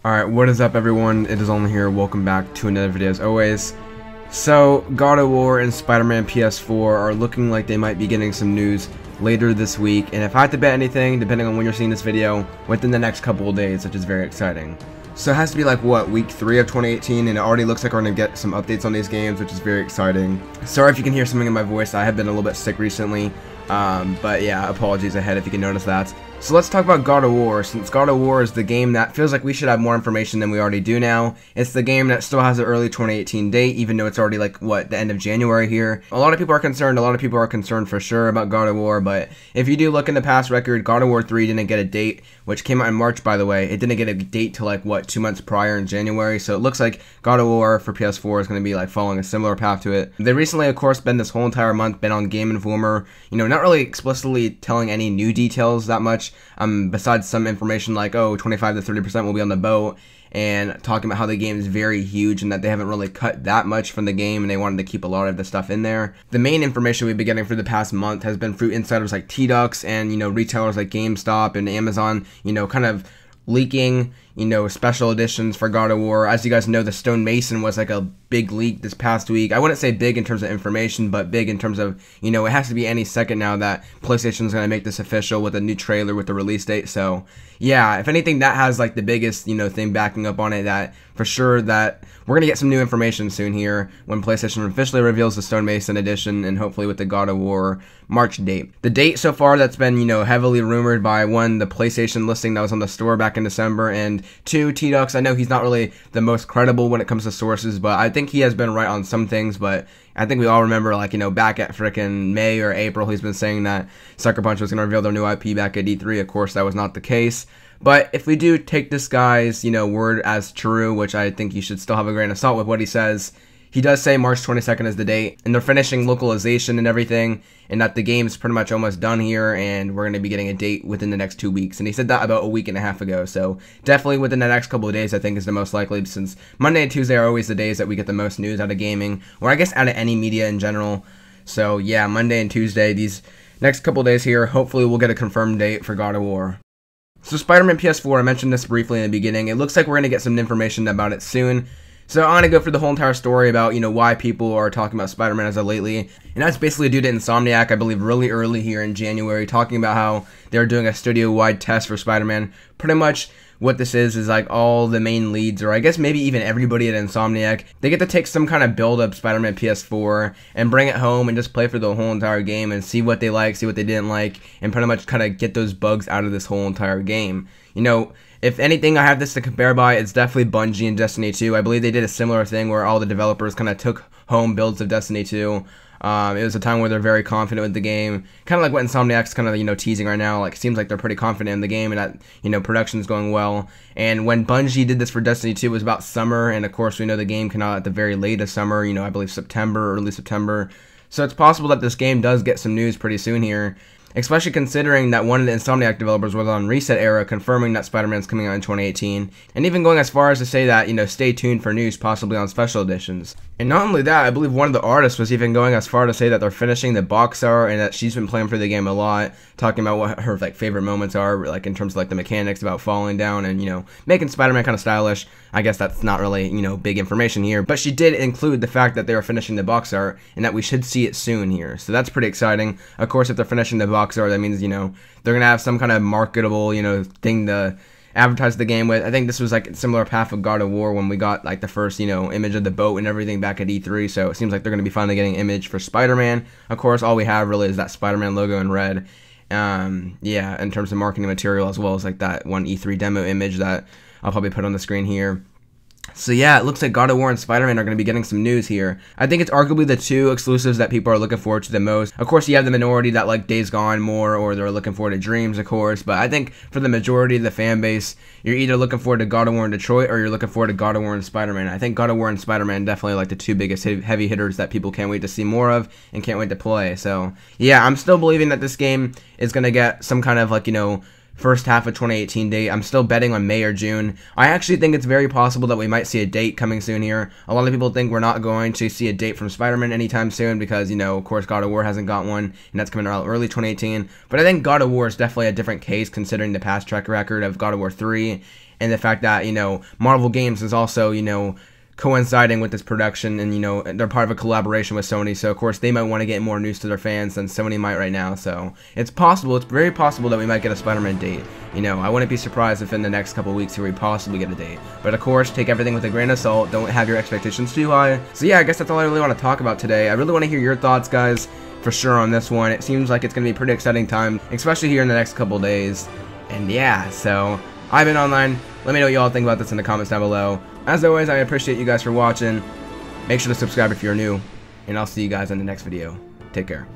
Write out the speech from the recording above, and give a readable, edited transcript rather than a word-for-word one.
Alright, what is up everyone? It is Only here. Welcome back to another video as always. So, God of War and Spider-Man PS4 are looking like they might be getting some news later this week, and if I had to bet anything, depending on when you're seeing this video, within the next couple of days, which is very exciting. So it has to be like, what, week 3 of 2018, and it already looks like we're going to get some updates on these games, which is very exciting. Sorry if you can hear something in my voice, I have been a little bit sick recently, but yeah, apologies ahead if you can notice that. So let's talk about God of War, since God of War is the game that feels like we should have more information than we already do now. It's the game that still has an early 2018 date, even though it's already like, what, the end of January here. A lot of people are concerned for sure about God of War, but if you do look in the past record, God of War 3 didn't get a date, which came out in March, by the way. It didn't get a date till like, what, 2 months prior in January, so it looks like God of War for PS4 is going to be like following a similar path to it. They recently, of course, been this whole entire month been on Game Informer, you know, not really explicitly telling any new details that much, besides some information like, oh, 25 to 30% will be on the boat, and talking about how the game is very huge and that they haven't really cut that much from the game and they wanted to keep a lot of the stuff in there. The main information we've been getting for the past month has been through insiders like T-Dux and, you know, retailers like GameStop and Amazon, you know, kind of leaking, you know, special editions for God of War. As you guys know, the Stone Mason was like a big leak this past week. I wouldn't say big in terms of information, but big in terms of, you know, it has to be any second now that PlayStation's going to make this official with a new trailer with the release date. So, yeah, if anything, that has like the biggest, you know, thing backing up on it, that for sure that we're going to get some new information soon here when PlayStation officially reveals the Stone Mason edition and hopefully with the God of War March date. The date so far that's been, you know, heavily rumored by, one, the PlayStation listing that was on the store back in December, and two, T-Dux. I know he's not really the most credible when it comes to sources, but I think he has been right on some things, but I think we all remember, like, you know, back at frickin' May or April, he's been saying that Sucker Punch was going to reveal their new IP back at E3. Of course, that was not the case. But if we do take this guy's, you know, word as true, which I think you should still have a grain of salt with what he says, he does say March 22nd is the date, and they're finishing localization and everything, and that the game's pretty much almost done here, and we're going to be getting a date within the next 2 weeks. And he said that about a week and a half ago, so definitely within the next couple of days I think is the most likely, since Monday and Tuesday are always the days that we get the most news out of gaming, or I guess out of any media in general. So yeah, Monday and Tuesday, these next couple of days here, hopefully we'll get a confirmed date for God of War. So Spider-Man PS4, I mentioned this briefly in the beginning. It looks like we're going to get some information about it soon. So I'm going to go through the whole entire story about, you know, why people are talking about Spider-Man as of lately. And that's basically due to Insomniac, I believe, really early here in January, talking about how they're doing a studio-wide test for Spider-Man. Pretty much what this is like all the main leads, or I guess maybe even everybody at Insomniac, they get to take some kind of build-up Spider-Man PS4 and bring it home and just play for the whole entire game and see what they like, see what they didn't like, and pretty much kind of get those bugs out of this whole entire game. You know, if anything I have this to compare by, it's definitely Bungie and Destiny 2. I believe they did a similar thing where all the developers kind of took home builds of Destiny 2. It was a time where they're very confident with the game, kind of like what Insomniac's kind of, you know, teasing right now. Like, it seems like they're pretty confident in the game and that, you know, production's going well. And when Bungie did this for Destiny 2, it was about summer, and of course we know the game came out at the very late of summer, you know, I believe September, early September. So it's possible that this game does get some news pretty soon here, especially considering that one of the Insomniac developers was on Reset Era confirming that Spider-Man's coming out in 2018, and even going as far as to say that, you know, stay tuned for news possibly on special editions. And not only that, I believe one of the artists was even going as far to say that they're finishing the box art and that she's been playing through the game a lot, talking about what her, like, favorite moments are, like, in terms of, like, the mechanics about falling down and, you know, making Spider-Man kind of stylish. I guess that's not really, you know, big information here, but she did include the fact that they are finishing the box art and that we should see it soon here. So that's pretty exciting. Of course, if they're finishing the box art, that means, you know, they're going to have some kind of marketable, you know, thing to advertise the game with. I think this was like a similar path of God of War when we got like the first, you know, image of the boat and everything back at E3, so it seems like they're going to be finally getting an image for Spider-Man. Of course, all we have really is that Spider-Man logo in red. Yeah, in terms of marketing material, as well as like that one E3 demo image that I'll probably put on the screen here. So yeah, it looks like God of War and Spider-Man are going to be getting some news here. I think it's arguably the two exclusives that people are looking forward to the most. Of course, you have the minority that like Days Gone more, or they're looking forward to Dreams, of course. But I think for the majority of the fan base, you're either looking forward to God of War in Detroit, or you're looking forward to God of War and Spider-Man. I think God of War and Spider-Man definitely like the two biggest heavy hitters that people can't wait to see more of and can't wait to play. So yeah, I'm still believing that this game is going to get some kind of, like, you know, first half of 2018 date. I'm still betting on May or June. I actually think it's very possible that we might see a date coming soon here. A lot of people think we're not going to see a date from Spider-Man anytime soon because, you know, of course, God of War hasn't got one, and that's coming out early 2018. But I think God of War is definitely a different case considering the past track record of God of War 3 and the fact that, you know, Marvel Games is also, you know, coinciding with this production, and you know, they're part of a collaboration with Sony, so of course they might want to get more news to their fans than Sony might right now. So it's possible, it's very possible that we might get a Spider-Man date. You know, I wouldn't be surprised if in the next couple weeks we possibly get a date, but of course take everything with a grain of salt, don't have your expectations too high. So yeah, I guess that's all I really want to talk about today. I really want to hear your thoughts, guys, for sure on this one. It seems like it's gonna be a pretty exciting time, especially here in the next couple days. And yeah, so I've been online. Let me know what y'all think about this in the comments down below. As always, I appreciate you guys for watching. Make sure to subscribe if you're new, and I'll see you guys in the next video. Take care.